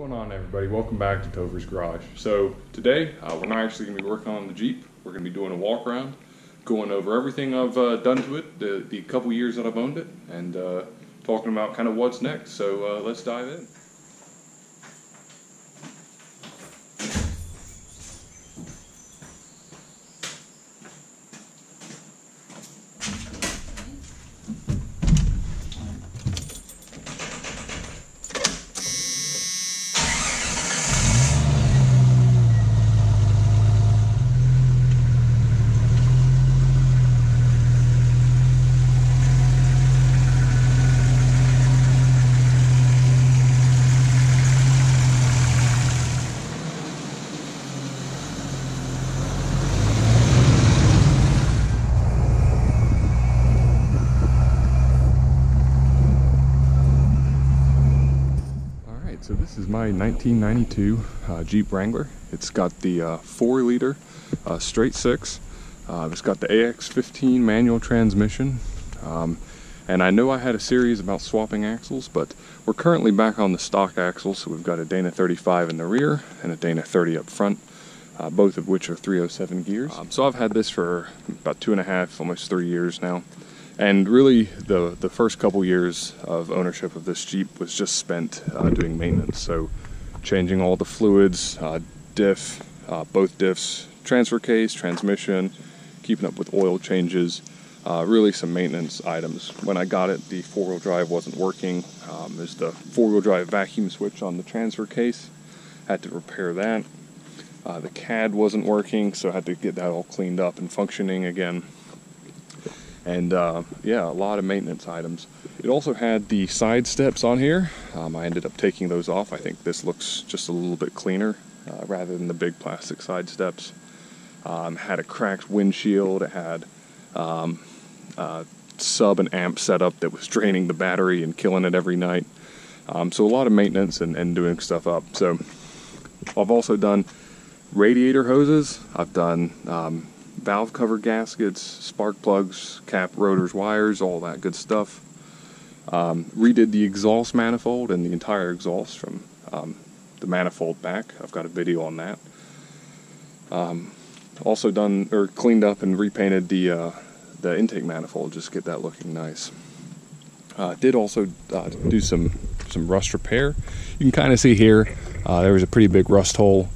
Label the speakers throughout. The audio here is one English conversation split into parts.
Speaker 1: What's going on, everybody? Welcome back to Tover's Garage. So today we're not actually going to be working on the Jeep. We're going to be doing a walk around, going over everything I've done to it, the couple years that I've owned it, and talking about kind of what's next. So let's dive in. So this is my 1992 Jeep Wrangler. It's got the 4-liter straight 6. It's got the AX15 manual transmission. And I know I had a series about swapping axles, but we're currently back on the stock axles. So we've got a Dana 35 in the rear and a Dana 30 up front, both of which are 307 gears. So I've had this for about 2.5, almost 3 years now. And really, the first couple years of ownership of this Jeep was just spent doing maintenance. So changing all the fluids, diff, both diffs, transfer case, transmission, keeping up with oil changes, really some maintenance items. When I got it, the 4-wheel drive wasn't working. There's the 4-wheel drive vacuum switch on the transfer case. Had to repair that. The CAD wasn't working, so I had to get that all cleaned up and functioning again. And yeah, a lot of maintenance items. It also had the side steps on here. I ended up taking those off. I think this looks just a little bit cleaner rather than the big plastic side steps. Had a cracked windshield. It had sub and amp setup that was draining the battery and killing it every night. So a lot of maintenance and doing stuff up. So I've also done radiator hoses. I've done valve cover gaskets, spark plugs, cap, rotors, wires, all that good stuff. Redid the exhaust manifold and the entire exhaust from the manifold back. I've got a video on that. Also done or cleaned up and repainted the intake manifold, just get that looking nice. Did also do some rust repair. You can kind of see here there was a pretty big rust hole.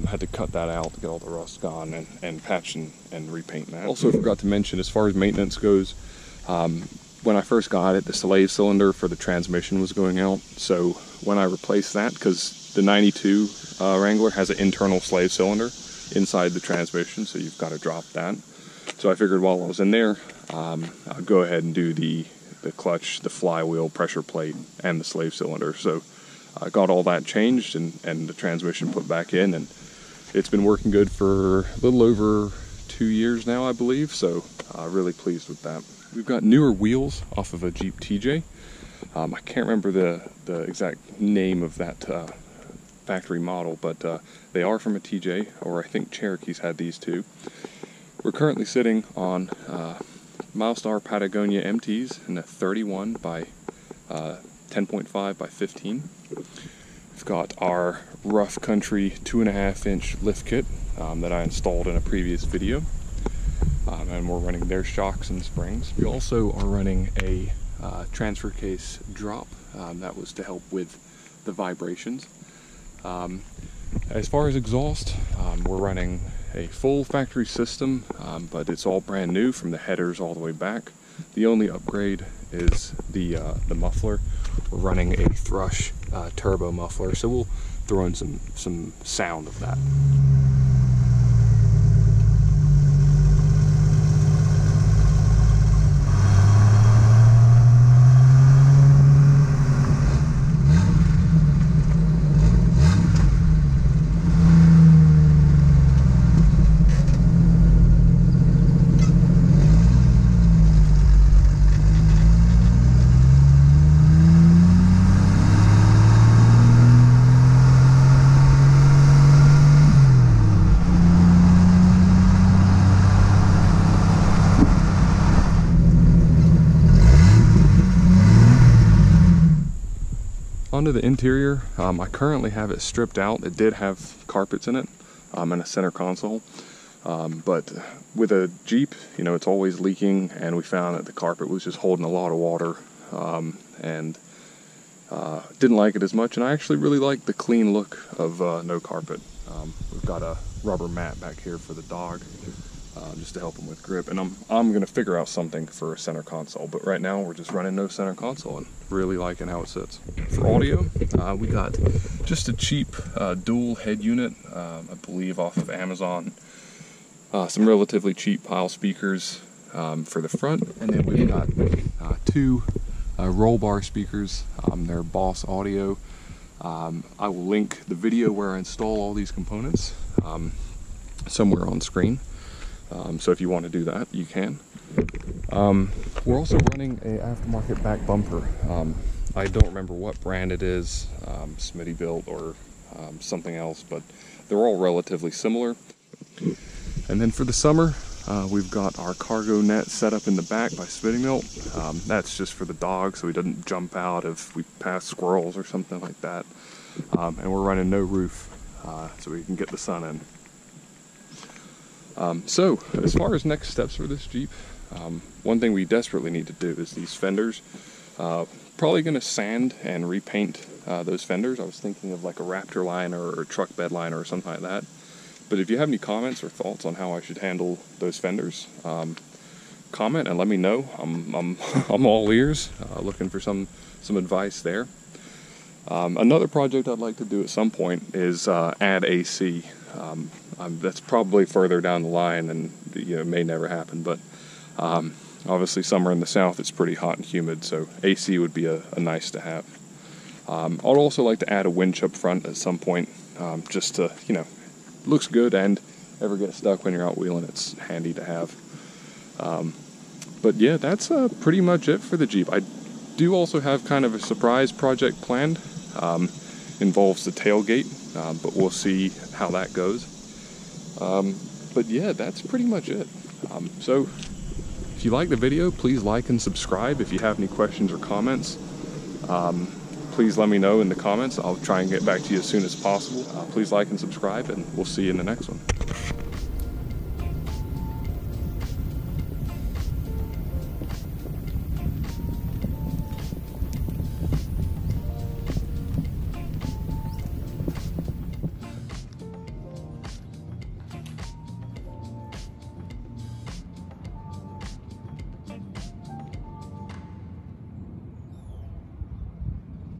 Speaker 1: Had to cut that out to get all the rust gone and patch and repaint that. Also forgot to mention, as far as maintenance goes, when I first got it, the slave cylinder for the transmission was going out. So when I replaced that, because the 92 Wrangler has an internal slave cylinder inside the transmission, so you've got to drop that. So I figured while I was in there, I'd go ahead and do the clutch, the flywheel, pressure plate, and the slave cylinder. So I got all that changed and the transmission put back in, and it's been working good for a little over 2 years now, I believe, so really pleased with that. We've got newer wheels off of a Jeep TJ. I can't remember the exact name of that factory model, but they are from a TJ, or I think Cherokee's had these too. We're currently sitting on Milestar Patagonia MTs in a 31 by 10.5 by 15. We've got our Rough Country 2.5-inch lift kit that I installed in a previous video, and we're running their shocks and springs. We also are running a transfer case drop that was to help with the vibrations. As far as exhaust, we're running a full factory system, but it's all brand new from the headers all the way back. The only upgrade is the muffler. We're running a Thrush turbo muffler, so we'll throw in some sound of that. onto the interior, I currently have it stripped out. It did have carpets in it and a center console. But with a Jeep, you know, it's always leaking, and we found that the carpet was just holding a lot of water, and didn't like it as much. And I actually really like the clean look of no carpet. We've got a rubber mat back here for the dog, just to help him with grip. And I'm gonna figure out something for a center console, but right now we're just running no center console and really liking how it sits. For audio, we got just a cheap dual head unit, I believe off of Amazon. Some relatively cheap pile speakers for the front, and then we've got two roll bar speakers. They're Boss Audio. I will link the video where I install all these components somewhere on screen. So if you want to do that, you can. We're also running a aftermarket back bumper. I don't remember what brand it is, Smittybilt or something else, but they're all relatively similar. And then for the summer, we've got our cargo net set up in the back by Smittybilt. That's just for the dog, so he doesn't jump out if we pass squirrels or something like that. And we're running no roof, so we can get the sun in. So as far as next steps for this Jeep, one thing we desperately need to do is these fenders. Probably going to sand and repaint those fenders. I was thinking of like a Raptor liner or a truck bed liner or something like that. But if you have any comments or thoughts on how I should handle those fenders, comment and let me know. I'm all ears, looking for some advice there. Another project I'd like to do at some point is add AC. That's probably further down the line, and you know, it may never happen. But obviously, summer in the south it's pretty hot and humid, so AC would be a nice to have. I'd also like to add a winch up front at some point, just to, you know, looks good, and ever get stuck when you're out wheeling, it's handy to have. But yeah, that's pretty much it for the Jeep. I do also have kind of a surprise project planned. Involves the tailgate, but we'll see how that goes. But yeah, that's pretty much it. So if you like the video, please like and subscribe. If you have any questions or comments, please let me know in the comments. I'll try and get back to you as soon as possible. Please like and subscribe, and we'll see you in the next one.